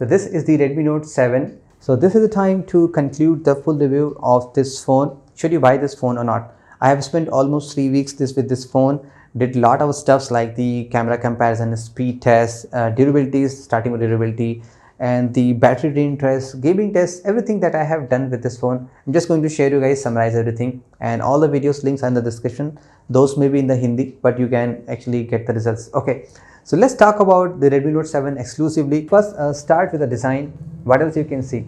So this is the Redmi Note 7. So this is the time to conclude the full review of this phone. Should you buy this phone or not? I have spent almost 3 weeks with this phone. Did a lot of stuffs like the camera comparison, speed test, durability, starting with durability, and the battery drain test, gaming test, everything that I have done with this phone. I'm just going to share you guys, summarize everything, and all the videos links are in the description. Those may be in the Hindi, but you can actually get the results. Okay, so let's talk about the Redmi Note 7 exclusively. First, start with the design. What else you can see?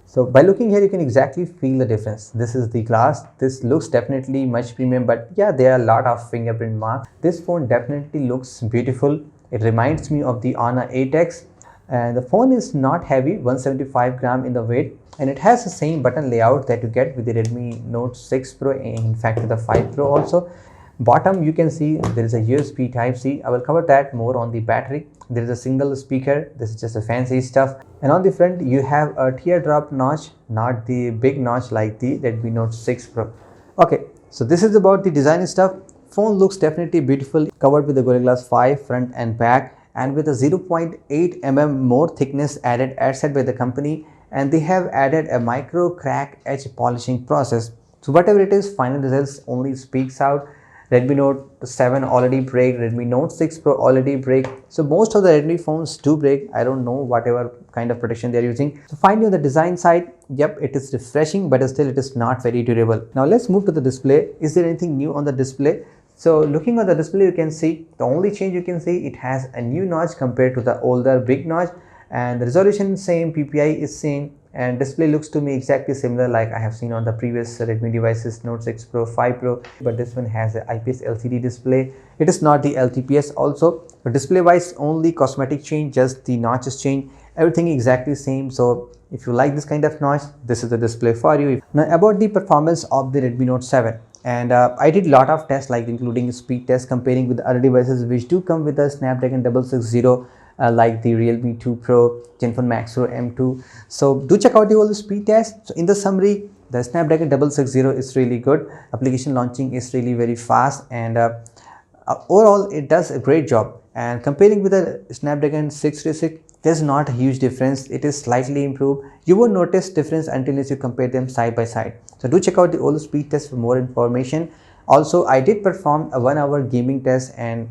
So by looking here, you can exactly feel the difference. This is the glass. This looks definitely much premium, but yeah, there are a lot of fingerprint marks. This phone definitely looks beautiful. It reminds me of the Honor 8X, and the phone is not heavy, 175 gram in the weight, and it has the same button layout that you get with the Redmi Note 6 Pro, in fact with the 5 Pro also. Bottom you can see there is a USB Type-C. I will cover that more on the battery. There is a single speaker. This is just a fancy stuff. And on the front you have a teardrop notch, not the big notch like the Redmi Note 6 Pro. Okay, so this is about the design stuff. Phone looks definitely beautiful, covered with the Gorilla Glass 5 front and back, and with a 0.8 mm more thickness added as said by the company, and they have added a micro crack edge polishing process. So whatever it is, final results only speaks out. Redmi Note 7 already break, Redmi Note 6 Pro already break. So most of the Redmi phones do break. I don't know whatever kind of protection they are using. So finally on the design side, yep, it is refreshing, but still it is not very durable. Now let's move to the display. Is there anything new on the display? So looking at the display, you can see the only change you can see, it has a new notch compared to the older big notch, and the resolution is same, PPI is same, and display looks to me exactly similar like I have seen on the previous Redmi devices, Note 6 Pro, 5 Pro, but this one has an IPS LCD display. It is not the LTPS also, but display wise only cosmetic change, just the notches change, everything exactly same. So if you like this kind of notch, this is the display for you. Now about the performance of the Redmi Note 7. And I did a lot of tests, like including speed tests, comparing with other devices which do come with a Snapdragon 660, like the Realme 2 Pro, Zenfone Max Pro M2. So do check out all the speed tests. So in the summary, the Snapdragon 660 is really good. Application launching is really very fast, and overall it does a great job. And comparing with the Snapdragon 636, there's not a huge difference. It is slightly improved. You won't notice difference until you compare them side by side. So do check out the all speed test for more information. Also, I did perform a 1-hour gaming test and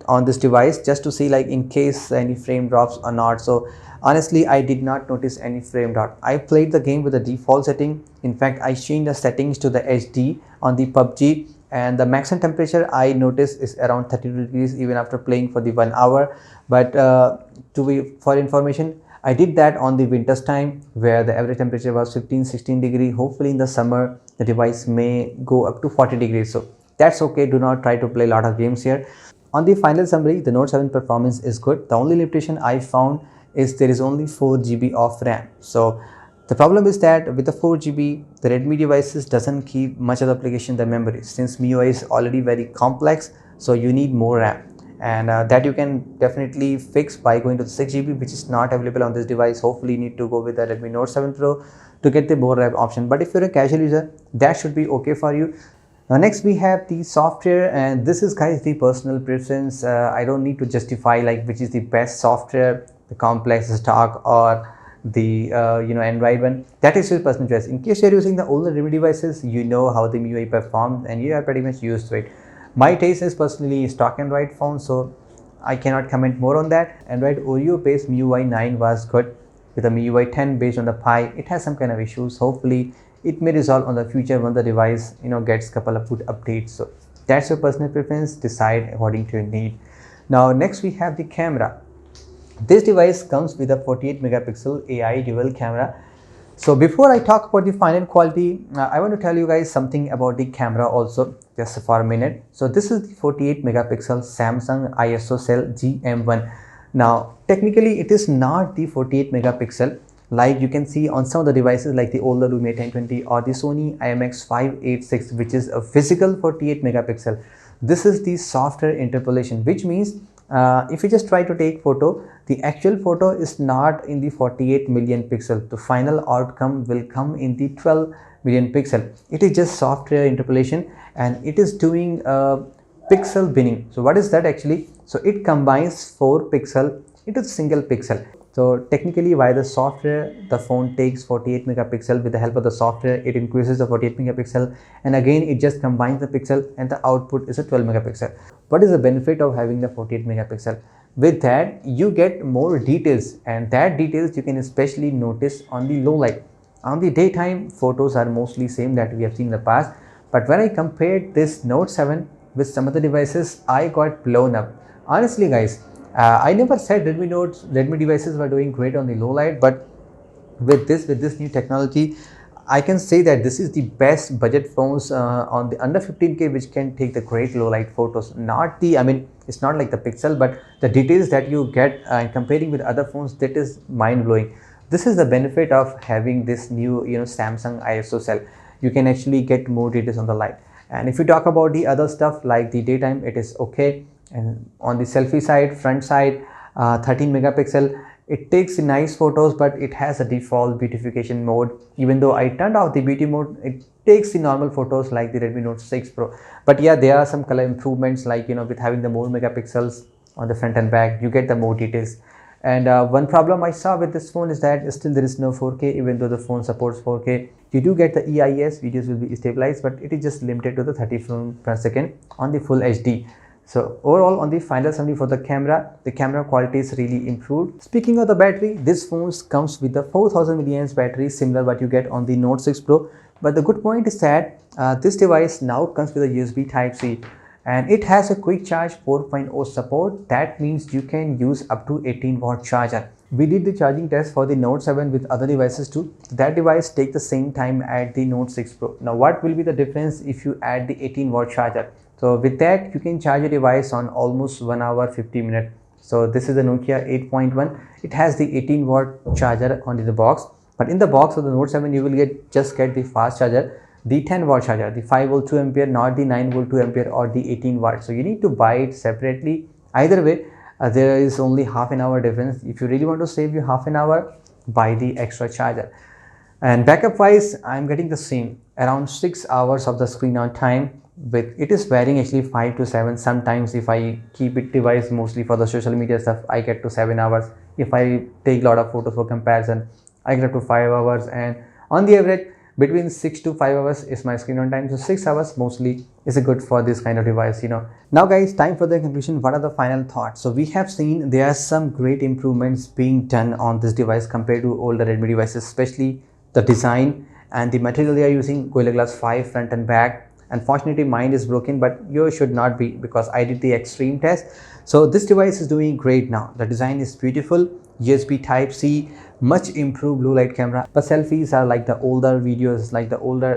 on this device, just to see like in case any frame drops or not. So honestly, I did not notice any frame drop. I played the game with the default setting. In fact, I changed the settings to the HD on the PUBG, and the maximum temperature I noticed is around 32 degrees even after playing for the 1 hour. But for information, I did that on the winter's time where the average temperature was 15-16 degree. Hopefully in the summer the device may go up to 40 degrees. So that's okay. Do not try to play a lot of games here. On the final summary, the Note 7 performance is good. The only limitation I found is there is only 4 GB of RAM. So the problem is that with the 4 GB, the Redmi devices doesn't keep much of the application in the memory, since MIUI is already very complex. So you need more RAM, and that you can definitely fix by going to the 6 GB, which is not available on this device. Hopefully you need to go with the Redmi Note 7 Pro to get the more RAM option. But if you're a casual user, that should be okay for you. Now next we have the software, and this is guys the personal preference. I don't need to justify like which is the best software, the complex, stock, or the Android one. That is your personal choice. In case you're using the older Redmi devices, you know how the MIUI performs and you are pretty much used to it. My taste is personally stock Android phone, so I cannot comment more on that. Android Oreo based MIUI 9 was good. With the MIUI 10 based on the Pi, it has some kind of issues. Hopefully it may resolve on the future when the device gets couple of good updates. So that's your personal preference, decide according to your need. Now next we have the camera. This device comes with a 48 megapixel AI dual camera. So before I talk about the final quality, I want to tell you guys something about the camera also, just for a minute. So this is the 48 megapixel Samsung ISO cell GM1. Now technically it is not the 48 megapixel like you can see on some of the devices like the older Lumia 1020 or the Sony IMX586, which is a physical 48 megapixel. This is the software interpolation, which means if you just try to take photo, the actual photo is not in the 48 million pixel. The final outcome will come in the 12 million pixel. It is just software interpolation, and it is doing pixel binning. So what is that actually? So it combines 4 pixel into the single pixel. So technically, via the software, the phone takes 48 megapixel. With the help of the software, it increases the 48 megapixel, and again it just combines the pixel, and the output is a 12 megapixel. What is the benefit of having the 48 megapixel? With that, you get more details, and that details you can especially notice on the low light. On the daytime, photos are mostly same that we have seen in the past, but when I compared this Note 7 with some other devices, I got blown up. Honestly, guys, I never said Redmi devices were doing great on the low light, but with this new technology, I can say that this is the best budget phones on the under 15K which can take the great low light photos. Not the, I mean, it's not like the Pixel, but the details that you get comparing with other phones, that is mind blowing. This is the benefit of having this new, Samsung ISO cell. You can actually get more details on the light. And if you talk about the other stuff like the daytime, it is okay. And on the selfie side, front side, 13 megapixel, it takes nice photos, but it has a default beautification mode. Even though I turned off the beauty mode, it takes the normal photos like the Redmi Note 6 Pro. But yeah, there are some color improvements, like with having the more megapixels on the front and back, you get the more details. And one problem I saw with this phone is that still there is no 4K. Even though the phone supports 4K, you do get the EIS, videos will be stabilized, but it is just limited to the 30 frames per second on the full HD. So overall, on the final summary for the camera quality is really improved. Speaking of the battery, this phone comes with the 4000 milliamp battery, similar what you get on the Note 6 Pro. But the good point is that this device now comes with a USB Type-C, and it has a quick charge 4.0 support. That means you can use up to 18-watt charger. We did the charging test for the Note 7 with other devices too. That device takes the same time at the Note 6 Pro. Now what will be the difference if you add the 18-watt charger? So with that, you can charge a device on almost 1 hour 50 minutes. So this is the Nokia 8.1. It has the 18-watt charger on the box. But in the box of the Note 7, you will just get the fast charger, the 10-watt charger, the 5-volt 2 ampere, not the 9-volt 2 ampere or the 18-watt. So you need to buy it separately. Either way, there is only half an hour difference. If you really want to save you half an hour, buy the extra charger. And backup wise, I'm getting the same, around 6 hours of the screen on time. With it is varying actually 5 to 7. Sometimes if I keep it device mostly for the social media stuff, I get to 7 hours. If I take a lot of photos for comparison, I get up to 5 hours. And on the average, between 6 to 5 hours is my screen on time. So 6 hours mostly is a good for this kind of device. Now guys, time for the conclusion. What are the final thoughts? So we have seen there are some great improvements being done on this device compared to older Redmi devices, especially the design and the material they are using, Gorilla Glass 5 front and back. Unfortunately, mine is broken, but yours should not be, because I did the extreme test. So this device is doing great now. The design is beautiful, USB Type-C, much improved blue light camera. But selfies are like the older videos,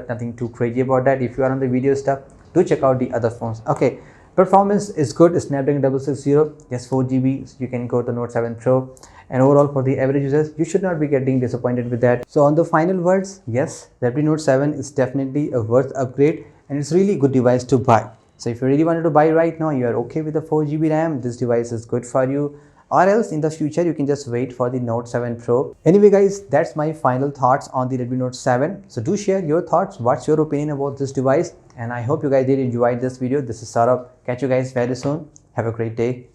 nothing too crazy about that. If you are on the video stuff, do check out the other phones. Okay, performance is good. Snapdragon 660, yes, 4GB. So you can go to Note 7 Pro. And overall, for the average users, you should not be getting disappointed with that. So on the final words, yes, Redmi Note 7 is definitely a worth upgrade, and it's really good device to buy. So if you really wanted to buy right now, you are okay with the 4GB RAM, this device is good for you. Or else in the future, you can just wait for the Note 7 Pro. Anyway guys, that's my final thoughts on the Redmi Note 7. So do share your thoughts. What's your opinion about this device? And I hope you guys did enjoy this video. This is Saurabh. Catch you guys very soon. Have a great day.